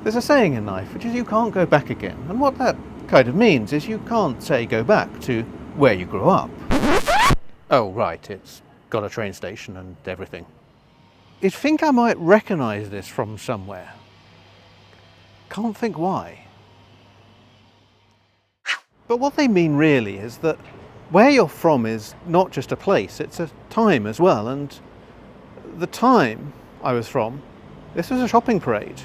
There's a saying in life, which is you can't go back again, and what that kind of means is you can't, say, go back to where you grew up. Oh, right, it's got a train station and everything. You'd think I might recognise this from somewhere. Can't think why. But what they mean really is that where you're from is not just a place, it's a time as well, and the time I was from, this was a shopping parade.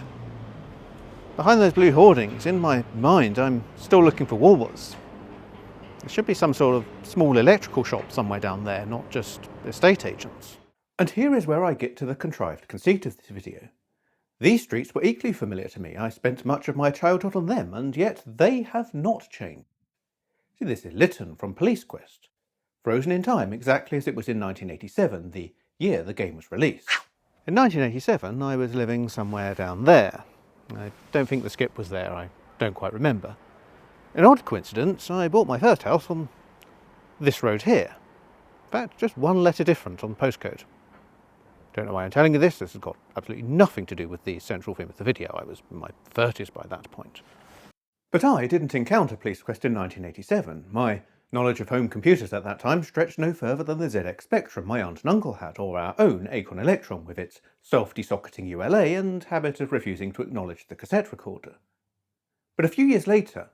Behind those blue hoardings, in my mind, I'm still looking for Woolworths. There should be some sort of small electrical shop somewhere down there, not just estate agents. And here is where I get to the contrived conceit of this video. These streets were equally familiar to me. I spent much of my childhood on them, and yet they have not changed. See, this is Lytton from Police Quest, frozen in time exactly as it was in 1987, the year the game was released. In 1987, I was living somewhere down there. I don't think the skip was there, I don't quite remember. An odd coincidence, I bought my first house on this road here. In fact, just one letter different on the postcode. Don't know why I'm telling you this, this has got absolutely nothing to do with the central theme of the video. I was in my 30s by that point. But I didn't encounter Police Quest in 1987. My knowledge of home computers at that time stretched no further than the ZX Spectrum my aunt and uncle had, or our own Acorn Electron with its self-desocketing ULA and habit of refusing to acknowledge the cassette recorder. But a few years later,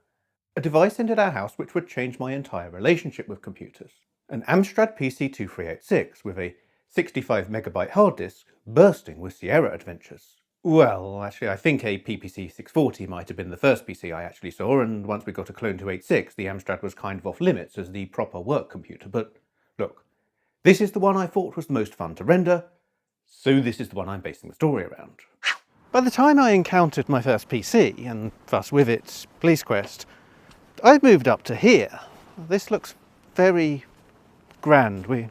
a device entered our house which would change my entire relationship with computers. An Amstrad PC-2386 with a 65 megabyte hard disk bursting with Sierra adventures. Well, actually, I think a PPC-640 might have been the first PC I actually saw, and once we got a Clone 286, the Amstrad was kind of off limits as the proper work computer. But look, this is the one I thought was the most fun to render, so this is the one I'm basing the story around. By the time I encountered my first PC, and thus with it, Police Quest, I'd moved up to here. This looks very grand. We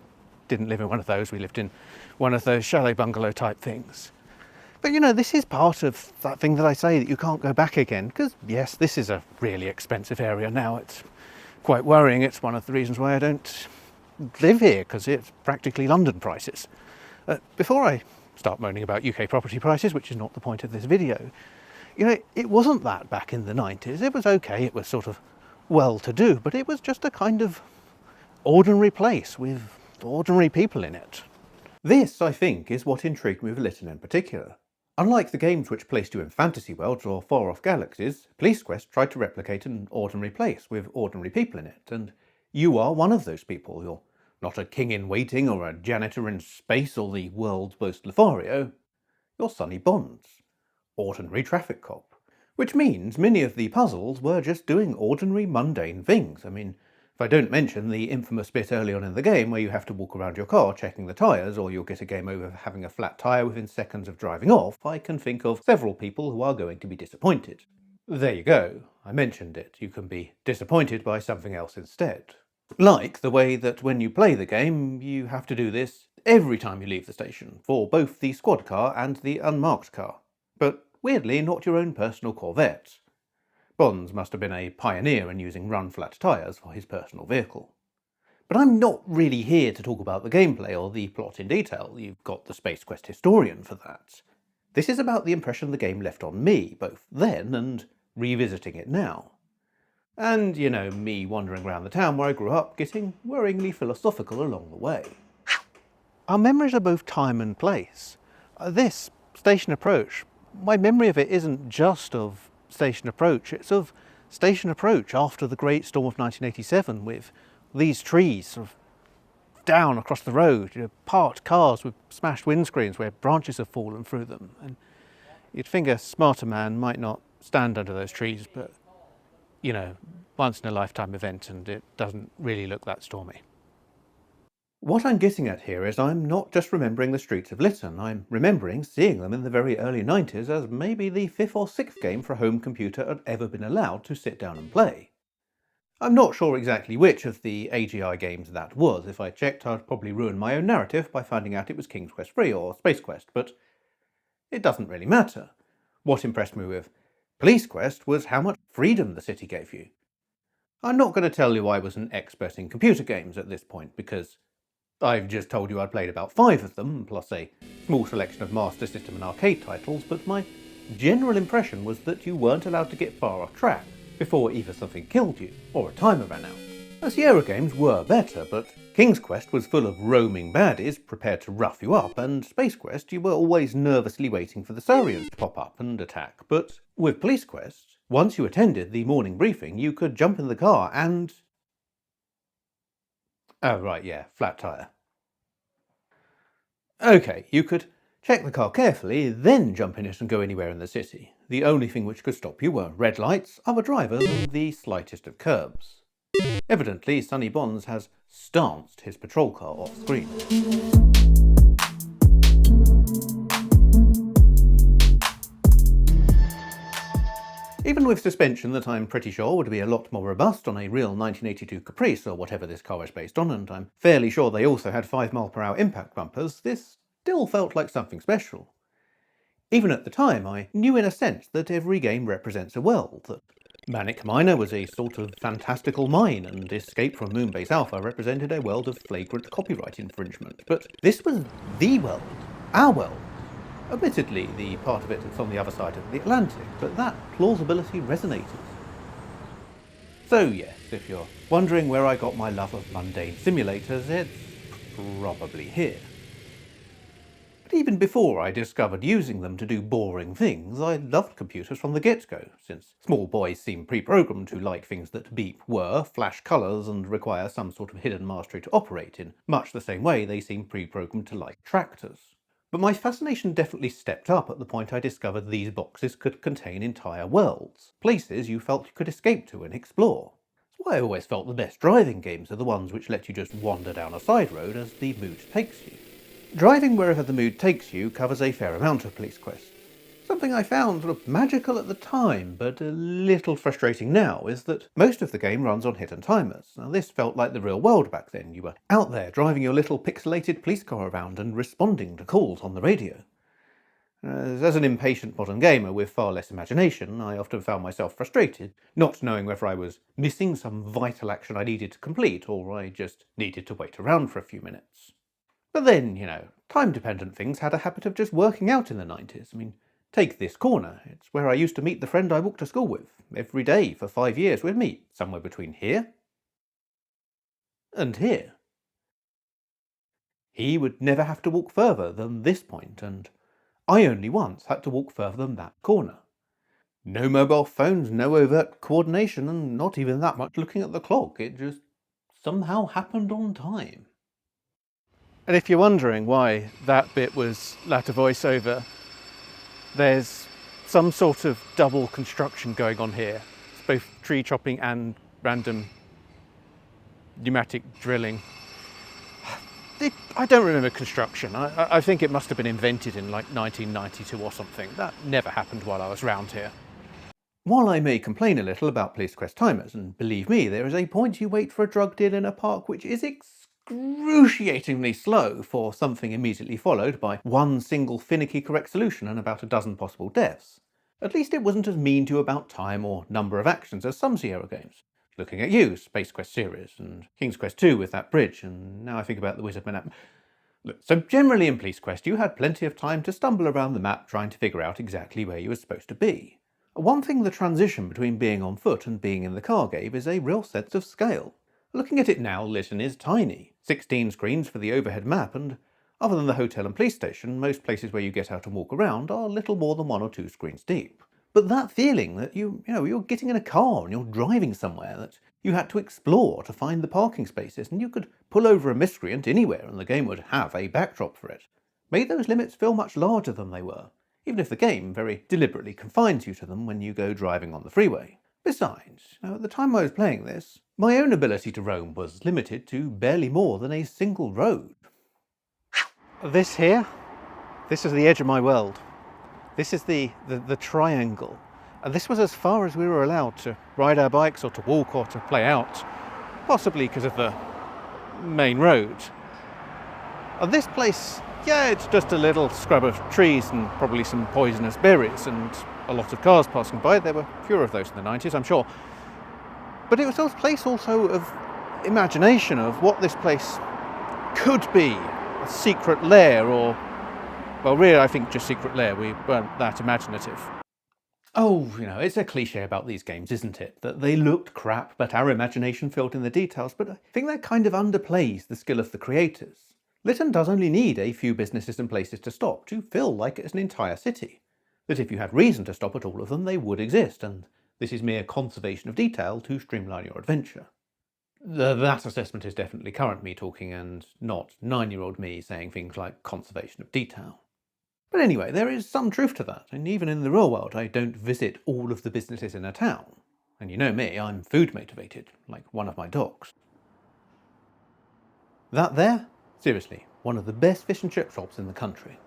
didn't live in one of those, we lived in one of those chalet bungalow type things. But you know, this is part of that thing that I say that you can't go back again, because yes, this is a really expensive area now. It's quite worrying. It's one of the reasons why I don't live here, because it's practically London prices. Before I start moaning about UK property prices, which is not the point of this video, you know, it wasn't that back in the 90s. It was okay, it was sort of well-to-do, but it was just a kind of ordinary place with ordinary people in it. This, I think, is what intrigued me with Lytton in particular. Unlike the games which placed you in fantasy worlds or far-off galaxies, Police Quest tried to replicate an ordinary place with ordinary people in it, and you are one of those people. You're not a king-in-waiting or a janitor in space or the world's most Lothario. You're Sonny Bonds, ordinary traffic cop. Which means many of the puzzles were just doing ordinary mundane things. I mean, if I don't mention the infamous bit early on in the game where you have to walk around your car checking the tyres, or you'll get a game over for having a flat tyre within seconds of driving off, I can think of several people who are going to be disappointed. There you go, I mentioned it. You can be disappointed by something else instead. Like the way that when you play the game, you have to do this every time you leave the station, for both the squad car and the unmarked car. But weirdly, not your own personal Corvette. Bonds must have been a pioneer in using run-flat tyres for his personal vehicle. But I'm not really here to talk about the gameplay or the plot in detail. You've got the Space Quest historian for that. This is about the impression the game left on me, both then and revisiting it now. And, you know, me wandering around the town where I grew up, getting worryingly philosophical along the way. Our memories are both time and place. This, Station Approach, my memory of it isn't just of Station Approach, it's of Station Approach after the Great Storm of 1987, with these trees sort of down across the road, you know, parked cars with smashed windscreens where branches have fallen through them. And you'd think a smarter man might not stand under those trees, but, you know, once in a lifetime event, and it doesn't really look that stormy. What I'm getting at here is I'm not just remembering the streets of Lytton, I'm remembering seeing them in the very early 90s as maybe the 5th or 6th game for a home computer had ever been allowed to sit down and play. I'm not sure exactly which of the AGI games that was. If I checked, I'd probably ruin my own narrative by finding out it was King's Quest III or Space Quest, but it doesn't really matter. What impressed me with Police Quest was how much freedom the city gave you. I'm not going to tell you I was an expert in computer games at this point, because I've just told you I'd played about 5 of them, plus a small selection of Master System and arcade titles, but my general impression was that you weren't allowed to get far off track before either something killed you or a timer ran out. The Sierra games were better, but King's Quest was full of roaming baddies prepared to rough you up, and Space Quest you were always nervously waiting for the Saurians to pop up and attack. But with Police Quest, once you attended the morning briefing, you could jump in the car and... oh right, yeah, flat tyre. Okay, you could check the car carefully, then jump in it and go anywhere in the city. The only thing which could stop you were red lights, other drivers, and the slightest of curbs. Evidently, Sonny Bonds has stanced his patrol car off screen. Even with suspension that I'm pretty sure would be a lot more robust on a real 1982 Caprice or whatever this car is based on, and I'm fairly sure they also had 5 mph impact bumpers, this still felt like something special. Even at the time, I knew in a sense that every game represents a world, that Manic Miner was a sort of fantastical mine, and Escape from Moonbase Alpha represented a world of flagrant copyright infringement. But this was the world, our world. Admittedly, the part of it that's on the other side of the Atlantic, but that plausibility resonated. So yes, if you're wondering where I got my love of mundane simulators, it's probably here. But even before I discovered using them to do boring things, I loved computers from the get-go, since small boys seem pre-programmed to like things that beep, whir, flash colours and require some sort of hidden mastery to operate in much the same way they seem pre-programmed to like tractors. But my fascination definitely stepped up at the point I discovered these boxes could contain entire worlds, places you felt you could escape to and explore. That's why I always felt the best driving games are the ones which let you just wander down a side road as the mood takes you. Driving wherever the mood takes you covers a fair amount of Police Quest. Something I found sort of magical at the time, but a little frustrating now, is that most of the game runs on hidden timers. Now this felt like the real world back then. You were out there driving your little pixelated police car around and responding to calls on the radio. As an impatient modern gamer with far less imagination, I often found myself frustrated, not knowing whether I was missing some vital action I needed to complete, or I just needed to wait around for a few minutes. But then, time-dependent things had a habit of just working out in the 90s. I mean, take this corner. It's where I used to meet the friend I walked to school with. Every day for 5 years we'd meet, somewhere between here and here. He would never have to walk further than this point, and I only once had to walk further than that corner. No mobile phones, no overt coordination, and not even that much looking at the clock. It just somehow happened on time. And if you're wondering why that bit was latter voiceover, there's some sort of double construction going on here. It's both tree chopping and random pneumatic drilling. I don't remember construction. I think it must have been invented in like 1992 or something. That never happened while I was round here. While I may complain a little about Police Quest timers, and believe me, there is a point you wait for a drug deal in a park which is excruciatingly slow for something immediately followed by one single finicky correct solution and about a dozen possible deaths. At least it wasn't as mean to you about time or number of actions as some Sierra games. Looking at you, Space Quest series, and King's Quest 2 with that bridge, and now I think about the Wizard map. Look, so generally in Police Quest you had plenty of time to stumble around the map trying to figure out exactly where you were supposed to be. One thing the transition between being on foot and being in the car gave is a real sense of scale. Looking at it now, Lytton is tiny. 16 screens for the overhead map, and other than the hotel and police station, most places where you get out and walk around are little more than 1 or 2 screens deep. But that feeling that you're getting in a car and you're driving somewhere, that you had to explore to find the parking spaces, and you could pull over a miscreant anywhere and the game would have a backdrop for it, made those limits feel much larger than they were, even if the game very deliberately confines you to them when you go driving on the freeway. Besides, at the time I was playing this, my own ability to roam was limited to barely more than a single road. This here, this is the edge of my world. This is the triangle. And this was as far as we were allowed to ride our bikes or to walk or to play out, possibly because of the main road. And this place, yeah, it's just a little scrub of trees and probably some poisonous berries and a lot of cars passing by. There were fewer of those in the 90s, I'm sure. But it was a place also of imagination of what this place could be, a secret lair or Well, really, I think just Secret Lair, we weren't that imaginative. Oh, it's a cliche about these games, isn't it? That they looked crap, but our imagination filled in the details, but I think that kind of underplays the skill of the creators. Lytton does only need a few businesses and places to stop to feel like it's an entire city. That if you had reason to stop at all of them, they would exist, and this is mere conservation of detail to streamline your adventure. That assessment is definitely current me talking and not 9-year-old me saying things like conservation of detail. But anyway, there is some truth to that, and even in the real world I don't visit all of the businesses in a town. And you know me, I'm food motivated, like one of my dogs. That there? Seriously, one of the best fish and chip shops in the country.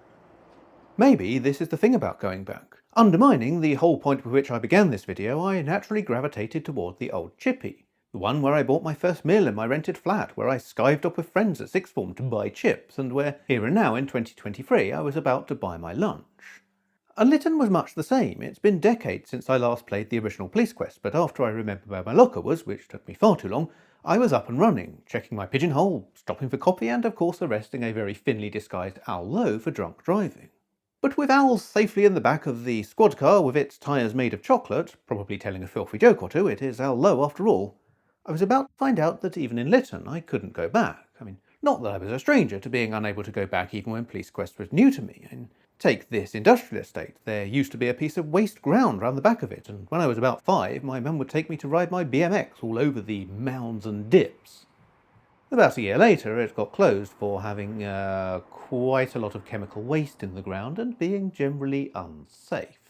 Maybe this is the thing about going back. Undermining the whole point with which I began this video, I naturally gravitated toward the old chippy. The one where I bought my first meal in my rented flat, where I skived up with friends at sixth form to buy chips, and where, here and now in 2023, I was about to buy my lunch. And Lytton was much the same. It's been decades since I last played the original Police Quest, but after I remembered where my locker was, which took me far too long, I was up and running, checking my pigeonhole, stopping for coffee, and of course arresting a very thinly disguised Al Lowe for drunk driving. But with Al safely in the back of the squad car with its tyres made of chocolate, probably telling a filthy joke or two, it is Al Lowe after all, I was about to find out that even in Lytton I couldn't go back. Not that I was a stranger to being unable to go back even when Police Quest was new to me. Take this industrial estate. There used to be a piece of waste ground round the back of it, and when I was about 5, my mum would take me to ride my BMX all over the mounds and dips. About a year later, it got closed for having quite a lot of chemical waste in the ground and being generally unsafe.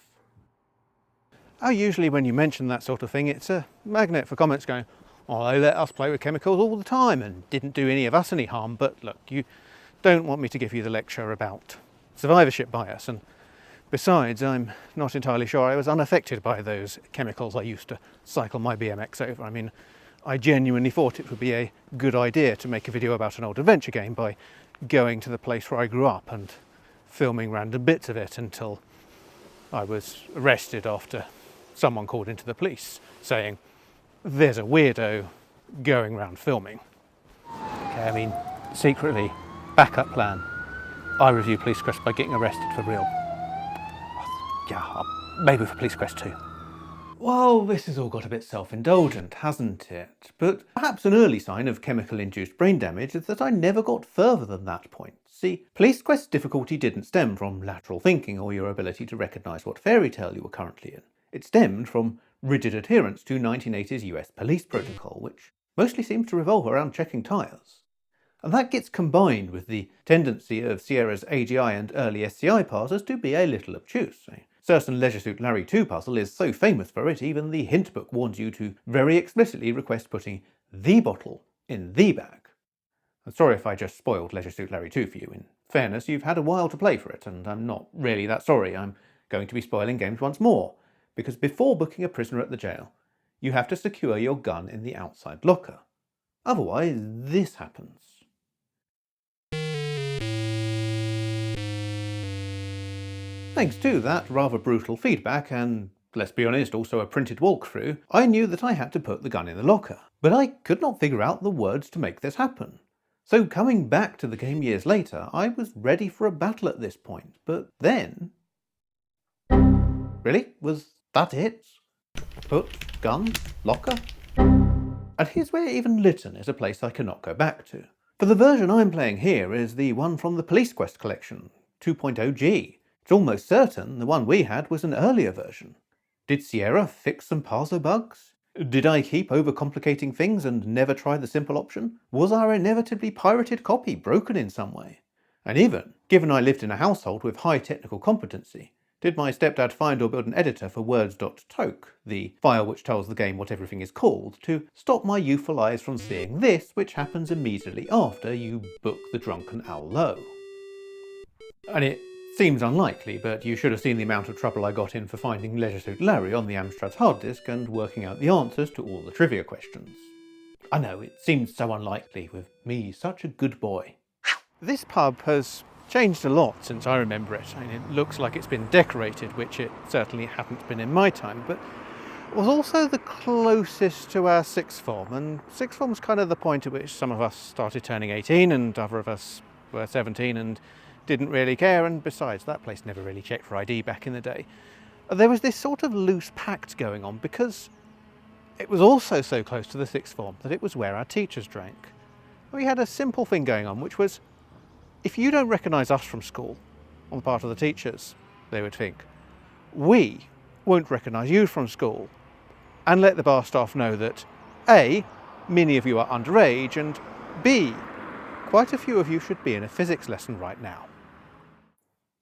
Oh, usually when you mention that sort of thing, it's a magnet for comments going, "Oh, they let us play with chemicals all the time and didn't do any of us any harm." But look, you don't want me to give you the lecture about survivorship bias, and besides, I'm not entirely sure I was unaffected by those chemicals I used to cycle my BMX over. I genuinely thought it would be a good idea to make a video about an old adventure game by going to the place where I grew up and filming random bits of it until I was arrested after someone called into the police saying, "There's a weirdo going around filming." Okay, secretly, backup plan. I review Police Quest by getting arrested for real. Yeah, maybe for Police Quest 2. Well, this has all got a bit self-indulgent, hasn't it? But perhaps an early sign of chemical-induced brain damage is that I never got further than that point. See, Police Quest's difficulty didn't stem from lateral thinking or your ability to recognise what fairy tale you were currently in. It stemmed from rigid adherence to 1980s US police protocol, which mostly seems to revolve around checking tyres. And that gets combined with the tendency of Sierra's AGI and early SCI parsers to be a little obtuse. A certain Leisure Suit Larry 2 puzzle is so famous for it, even the hint book warns you to very explicitly request putting the bottle in the bag. I'm sorry if I just spoiled Leisure Suit Larry 2 for you. In fairness, you've had a while to play for it, and I'm not really that sorry. I'm going to be spoiling games once more, because before booking a prisoner at the jail, you have to secure your gun in the outside locker. Otherwise, this happens. Thanks to that rather brutal feedback and, let's be honest, also a printed walkthrough, I knew that I had to put the gun in the locker. But I could not figure out the words to make this happen. So coming back to the game years later, I was ready for a battle at this point, but then... Really? Was that it? Put, gun, locker? And here's where even Lytton is a place I cannot go back to. For the version I'm playing here is the one from the Police Quest collection, 2.0G. It's almost certain the one we had was an earlier version. Did Sierra fix some parser bugs? Did I keep overcomplicating things and never try the simple option? Was our inevitably pirated copy broken in some way? And even, given I lived in a household with high technical competency, did my stepdad find or build an editor for words.toke, the file which tells the game what everything is called, to stop my youthful eyes from seeing this, which happens immediately after you book the drunken Al Lowe? And it seems unlikely, but you should have seen the amount of trouble I got in for finding Leisure Suit Larry on the Amstrad's hard disk and working out the answers to all the trivia questions. I know, it seems so unlikely with me such a good boy. This pub has changed a lot since I remember it. It looks like it's been decorated, which it certainly hadn't been in my time, but it was also the closest to our sixth form, and sixth form's kind of the point at which some of us started turning 18 and other of us were 17 and didn't really care, and besides, that place never really checked for ID back in the day. There was this sort of loose pact going on because it was also so close to the sixth form that it was where our teachers drank. We had a simple thing going on, which was, if you don't recognise us from school, on the part of the teachers, they would think, we won't recognise you from school, and let the bar staff know that A, many of you are underage, and B, quite a few of you should be in a physics lesson right now.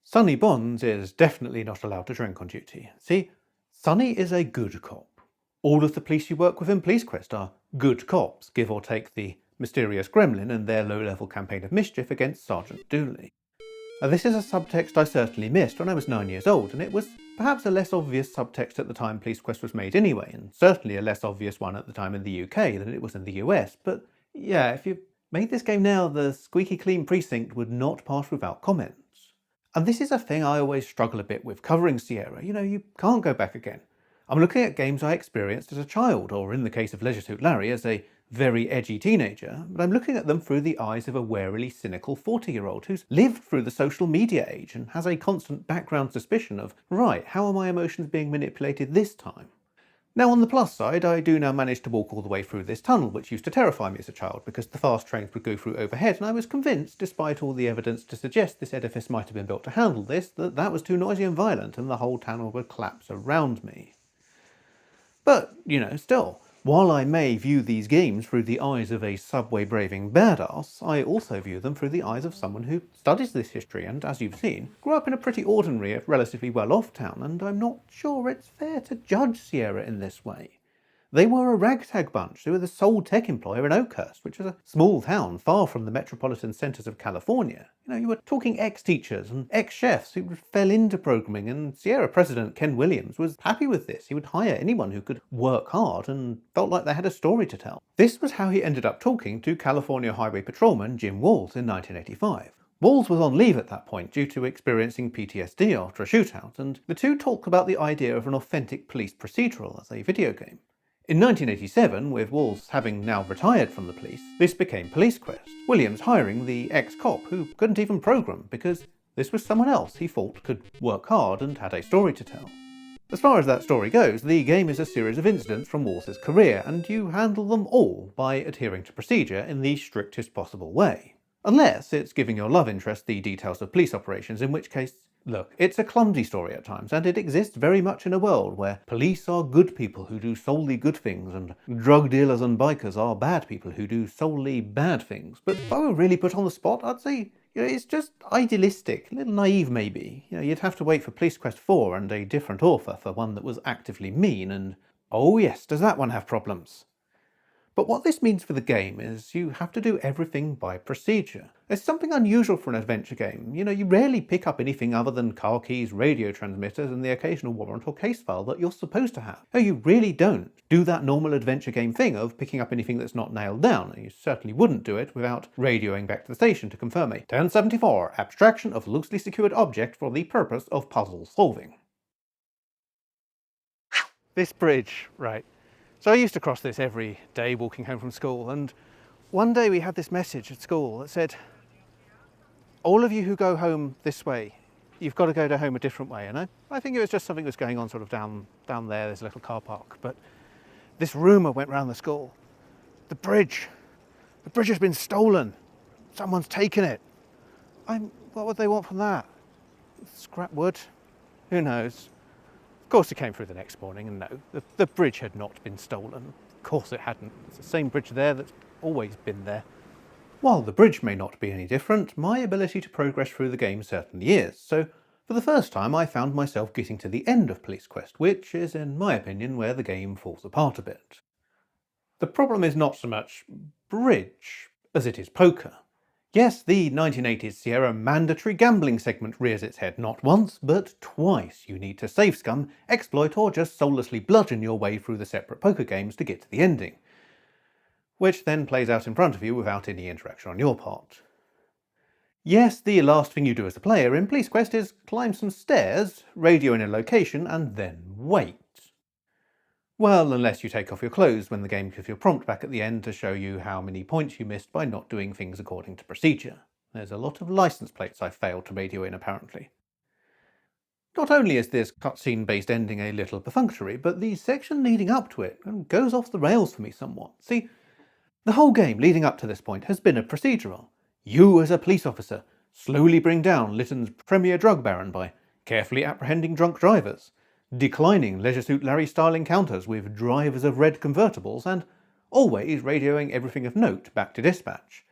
Sonny Bonds is definitely not allowed to drink on duty. See, Sonny is a good cop. All of the police you work with in Police Quest are good cops, give or take the mysterious gremlin and their low-level campaign of mischief against Sergeant Dooley. This is a subtext I certainly missed when I was 9 years old, and it was perhaps a less obvious subtext at the time Police Quest was made anyway, and certainly a less obvious one at the time in the UK than it was in the US. But yeah, if you made this game now, the squeaky clean precinct would not pass without comments. And this is a thing I always struggle a bit with covering Sierra. You can't go back again. I'm looking at games I experienced as a child, or in the case of Leisure Suit Larry, as a very edgy teenager, but I'm looking at them through the eyes of a warily cynical 40-year-old who's lived through the social media age and has a constant background suspicion of, right, how are my emotions being manipulated this time? Now, on the plus side, I do now manage to walk all the way through this tunnel, which used to terrify me as a child because the fast trains would go through overhead, and I was convinced, despite all the evidence to suggest this edifice might have been built to handle this, that that was too noisy and violent and the whole tunnel would collapse around me. But, still, while I may view these games through the eyes of a subway-braving badass, I also view them through the eyes of someone who studies this history and, as you've seen, grew up in a pretty ordinary, relatively well-off town, and I'm not sure it's fair to judge Sierra in this way. They were a ragtag bunch. They were the sole tech employer in Oakhurst, which was a small town far from the metropolitan centres of California. You were talking ex-teachers and ex-chefs who fell into programming, and Sierra president Ken Williams was happy with this. He would hire anyone who could work hard and felt like they had a story to tell. This was how he ended up talking to California Highway Patrolman Jim Walls in 1985. Walls was on leave at that point due to experiencing PTSD after a shootout, and the two talked about the idea of an authentic police procedural as a video game. In 1987, with Walls having now retired from the police, this became Police Quest, Williams hiring the ex-cop who couldn't even program because this was someone else he thought could work hard and had a story to tell. As far as that story goes, the game is a series of incidents from Walls' career, and you handle them all by adhering to procedure in the strictest possible way. Unless it's giving your love interest the details of police operations, in which case, look, it's a clumsy story at times, and it exists very much in a world where police are good people who do solely good things, and drug dealers and bikers are bad people who do solely bad things. But if I were really put on the spot, I'd say, it's just idealistic, a little naive maybe. You'd have to wait for Police Quest 4 and a different author for one that was actively mean, and oh yes, does that one have problems? But what this means for the game is you have to do everything by procedure. It's something unusual for an adventure game. You rarely pick up anything other than car keys, radio transmitters, and the occasional warrant or case file that you're supposed to have. No, you really don't do that normal adventure game thing of picking up anything that's not nailed down. You certainly wouldn't do it without radioing back to the station to confirm a 1074 abstraction of loosely secured object for the purpose of puzzle solving. This bridge, right. So I used to cross this every day walking home from school, and one day we had this message at school that said, all of you who go home this way, you've got to go to home a different way. And I think it was just something that was going on sort of down there, there's a little car park. But this rumour went round the school. The bridge has been stolen. Someone's taken it. What would they want from that? Scrap wood? Who knows? Of course it came through the next morning, and no, the bridge had not been stolen. Of course it hadn't. It's the same bridge there that's always been there. While the bridge may not be any different, my ability to progress through the game certainly is, so for the first time I found myself getting to the end of Police Quest, which is, in my opinion, where the game falls apart a bit. The problem is not so much bridge as it is poker. Yes, the 1980s Sierra mandatory gambling segment rears its head not once, but twice. You need to save scum, exploit, or just soullessly bludgeon your way through the separate poker games to get to the ending, which then plays out in front of you without any interaction on your part. Yes, the last thing you do as a player in Police Quest is climb some stairs, radio in a location, and then wait. Well, unless you take off your clothes when the game gives you a prompt back at the end to show you how many points you missed by not doing things according to procedure. There's a lot of licence plates I failed to radio in, apparently. Not only is this cutscene-based ending a little perfunctory, but the section leading up to it goes off the rails for me somewhat. See, the whole game leading up to this point has been a procedural. You, as a police officer, slowly bring down Lytton's premier drug baron by carefully apprehending drunk drivers, declining Leisure Suit Larry-style encounters with drivers of red convertibles, and always radioing everything of note back to dispatch.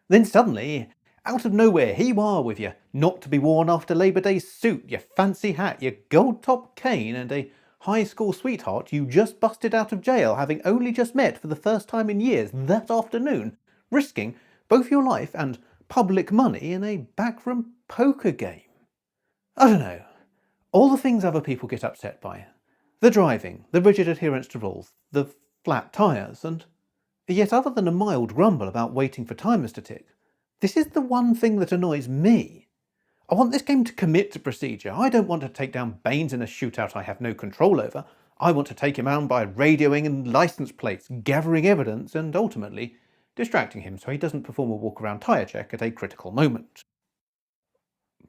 Then suddenly, out of nowhere, here you are with your not-to-be-worn after Labour Day suit, your fancy hat, your gold-top cane, and a high school sweetheart you just busted out of jail, having only just met for the first time in years that afternoon, risking both your life and public money in a backroom poker game. I don't know. All the things other people get upset by. The driving, the rigid adherence to rules, the flat tyres, and yet other than a mild grumble about waiting for timers to tick, this is the one thing that annoys me. I want this game to commit to procedure. I don't want to take down Baines in a shootout I have no control over. I want to take him out by radioing and licence plates, gathering evidence, and ultimately distracting him so he doesn't perform a walk-around tyre check at a critical moment.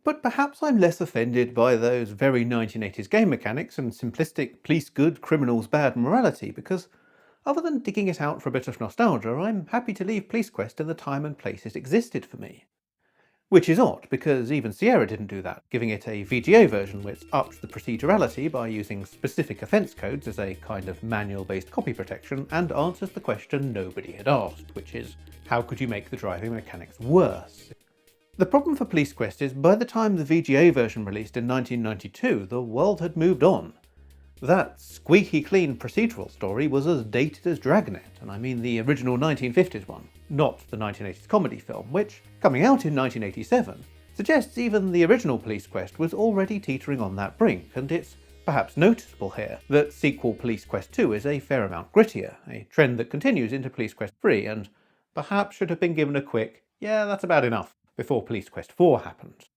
But perhaps I'm less offended by those very 1980s game mechanics and simplistic police good, criminals bad morality, because other than digging it out for a bit of nostalgia, I'm happy to leave Police Quest in the time and place it existed for me. Which is odd, because even Sierra didn't do that, giving it a VGA version which upped the procedurality by using specific offence codes as a kind of manual-based copy protection, and answers the question nobody had asked, which is, how could you make the driving mechanics worse? The problem for Police Quest is, by the time the VGA version released in 1992, the world had moved on. That squeaky clean procedural story was as dated as Dragnet, and I mean the original 1950s one, not the 1980s comedy film, which, coming out in 1987, suggests even the original Police Quest was already teetering on that brink, and it's perhaps noticeable here that sequel Police Quest 2 is a fair amount grittier, a trend that continues into Police Quest 3, and perhaps should have been given a quick, yeah, that's about enough, before Police Quest 4 happened.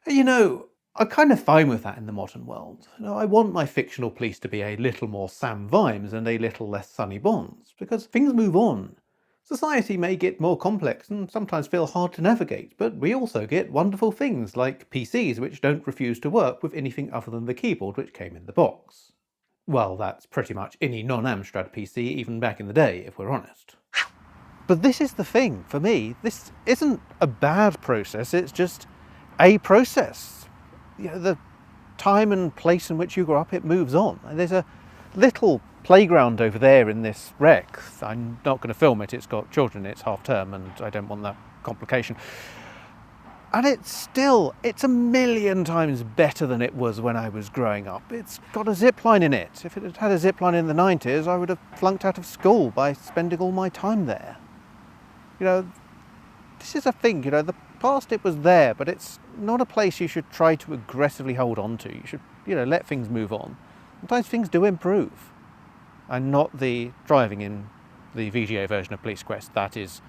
You know, I'm kind of fine with that in the modern world. I want my fictional police to be a little more Sam Vimes and a little less Sonny Bonds, because things move on. Society may get more complex and sometimes feel hard to navigate, but we also get wonderful things like PCs which don't refuse to work with anything other than the keyboard which came in the box. Well, that's pretty much any non-Amstrad PC even back in the day, if we're honest. But this is the thing, for me, this isn't a bad process, it's just a process. You know, the time and place in which you grew up, it moves on. And there's a little playground over there in this wreck. I'm not going to film it, it's got children, it's half term, and I don't want that complication. And it's a million times better than it was when I was growing up. It's got a zipline in it. If it had had a zipline in the 90s, I would have flunked out of school by spending all my time there. You know, this is a thing, you know, the past it was there, but it's not a place you should try to aggressively hold on to. You should, you know, let things move on. Sometimes things do improve. And not the driving in the VGA version of Police Quest. That is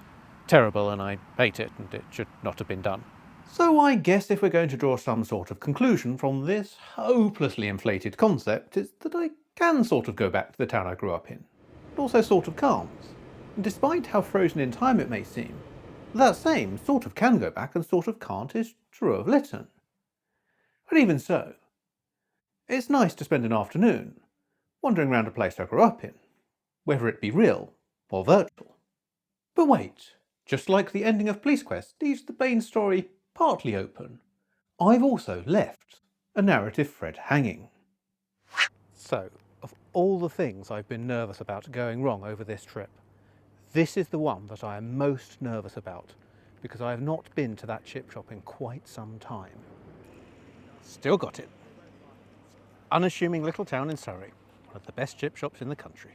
terrible and I hate it and it should not have been done. So I guess if we're going to draw some sort of conclusion from this hopelessly inflated concept, it's that I can sort of go back to the town I grew up in. It also sort of can't. And despite how frozen in time it may seem, that same sort of can go back and sort of can't is true of Lytton. But even so, it's nice to spend an afternoon wandering around a place I grew up in, whether it be real or virtual. But wait, just like the ending of Police Quest leaves the Baines story partly open, I've also left a narrative thread hanging. So, of all the things I've been nervous about going wrong over this trip, this is the one that I am most nervous about, because I have not been to that chip shop in quite some time. Still got it. Unassuming little town in Surrey, one of the best chip shops in the country.